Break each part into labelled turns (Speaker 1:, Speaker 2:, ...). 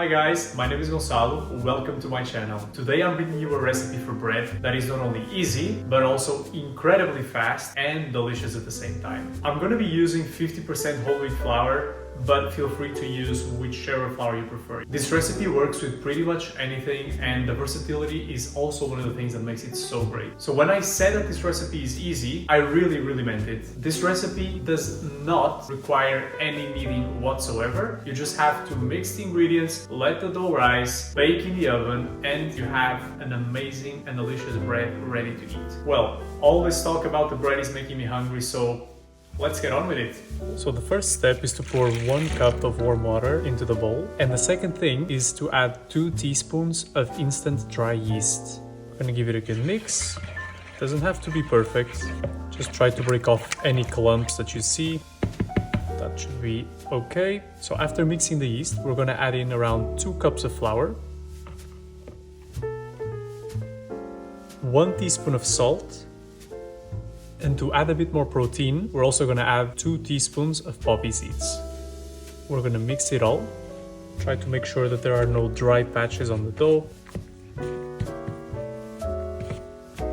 Speaker 1: Hi guys, my name is Gonçalo, welcome to my channel. Today I'm bringing you a recipe for bread that is not only easy, but also incredibly fast and delicious at the same time. I'm going to be using 50% whole wheat flour, but feel free to use whichever flour you prefer. This recipe works with pretty much anything, and the versatility is also one of the things that makes it so great. So when I said that this recipe is easy, I really meant it. This recipe does not require any kneading whatsoever. You just have to mix the ingredients, let the dough rise, bake in the oven, and you have an amazing and delicious bread ready to eat. Well, all this talk about the bread is making me hungry, so let's get on with it. So the first step is to pour 1 cup of warm water into the bowl. And the second thing is to add 2 teaspoons of instant dry yeast. I'm gonna give it a good mix. Doesn't have to be perfect. Just try to break off any clumps that you see. That should be okay. So after mixing the yeast, we're gonna add in around 2 cups of flour, 1 teaspoon of salt, and to add a bit more protein, we're also going to add 2 teaspoons of poppy seeds. We're going to mix it all. Try to make sure that there are no dry patches on the dough.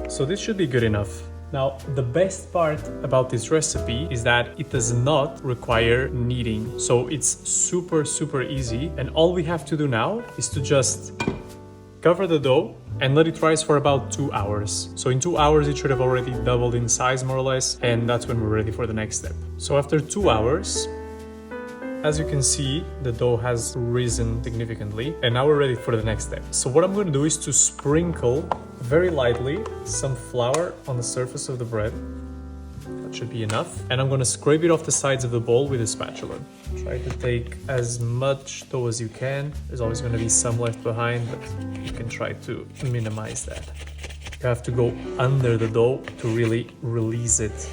Speaker 1: So this should be good enough. Now, the best part about this recipe is that it does not require kneading. So it's super easy. And all we have to do now is to just cover the dough and let it rise for about 2 hours. So in 2 hours, it should have already doubled in size more or less, and that's when we're ready for the next step. So after 2 hours, as you can see, the dough has risen significantly, and now we're ready for the next step. So what I'm going to do is to sprinkle very lightly some flour on the surface of the bread. That should be enough. And I'm going to scrape it off the sides of the bowl with a spatula. Try to take as much dough as you can. There's always going to be some left behind, but you can try to minimize that. You have to go under the dough to really release it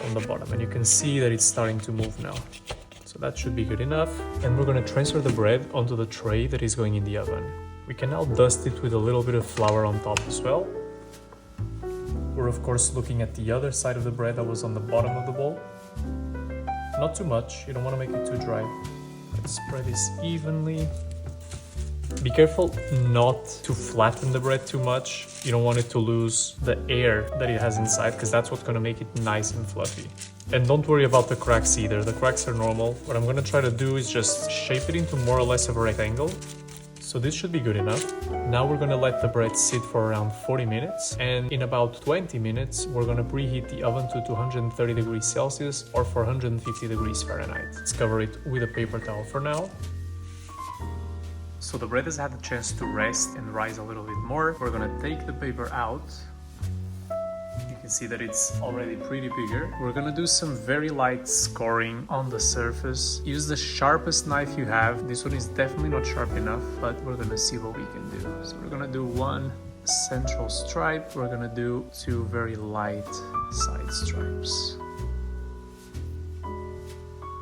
Speaker 1: from the bottom. And you can see that it's starting to move now. So that should be good enough. And we're going to transfer the bread onto the tray that is going in the oven. We can now dust it with a little bit of flour on top as well. We're of course looking at the other side of the bread that was on the bottom of the bowl. Not too much, you don't want to make it too dry. Let's spread this evenly. Be careful not to flatten the bread too much. You don't want it to lose the air that it has inside, because that's what's going to make it nice and fluffy. And don't worry about the cracks either, the cracks are normal. What I'm going to try to do is just shape it into more or less of a rectangle. So this should be good enough. Now we're gonna let the bread sit for around 40 minutes, and in about 20 minutes we're gonna preheat the oven to 230 degrees Celsius or 450 degrees Fahrenheit. Let's cover it with a paper towel for now. So the bread has had a chance to rest and rise a little bit more. We're gonna take the paper out. You can see that it's already pretty bigger. We're gonna do some very light scoring on the surface. Use the sharpest knife you have. This one is definitely not sharp enough, but we're gonna see what we can do. So we're gonna do 1 central stripe. We're gonna do 2 very light side stripes.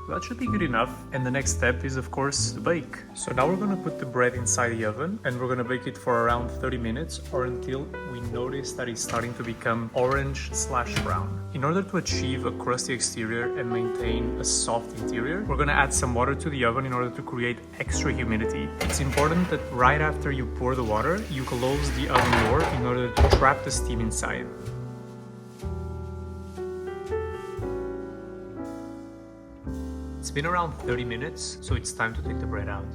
Speaker 1: That should be good enough. And the next step is of course to bake. So now we're gonna put the bread inside the oven, and we're gonna bake it for around 30 minutes or until we notice that it's starting to become orange/brown. In order to achieve a crusty exterior and maintain a soft interior, we're gonna add some water to the oven in order to create extra humidity. It's important that right after you pour the water, you close the oven door in order to trap the steam inside. It's been around 30 minutes, so it's time to take the bread out.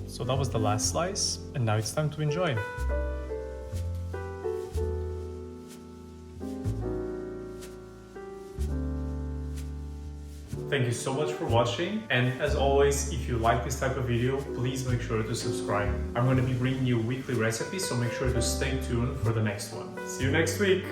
Speaker 1: So that was the last slice, and now it's time to enjoy. Thank you so much for watching, and as always, if you like this type of video, please make sure to subscribe. I'm going to be bringing you weekly recipes, so make sure to stay tuned for the next one. See you next week!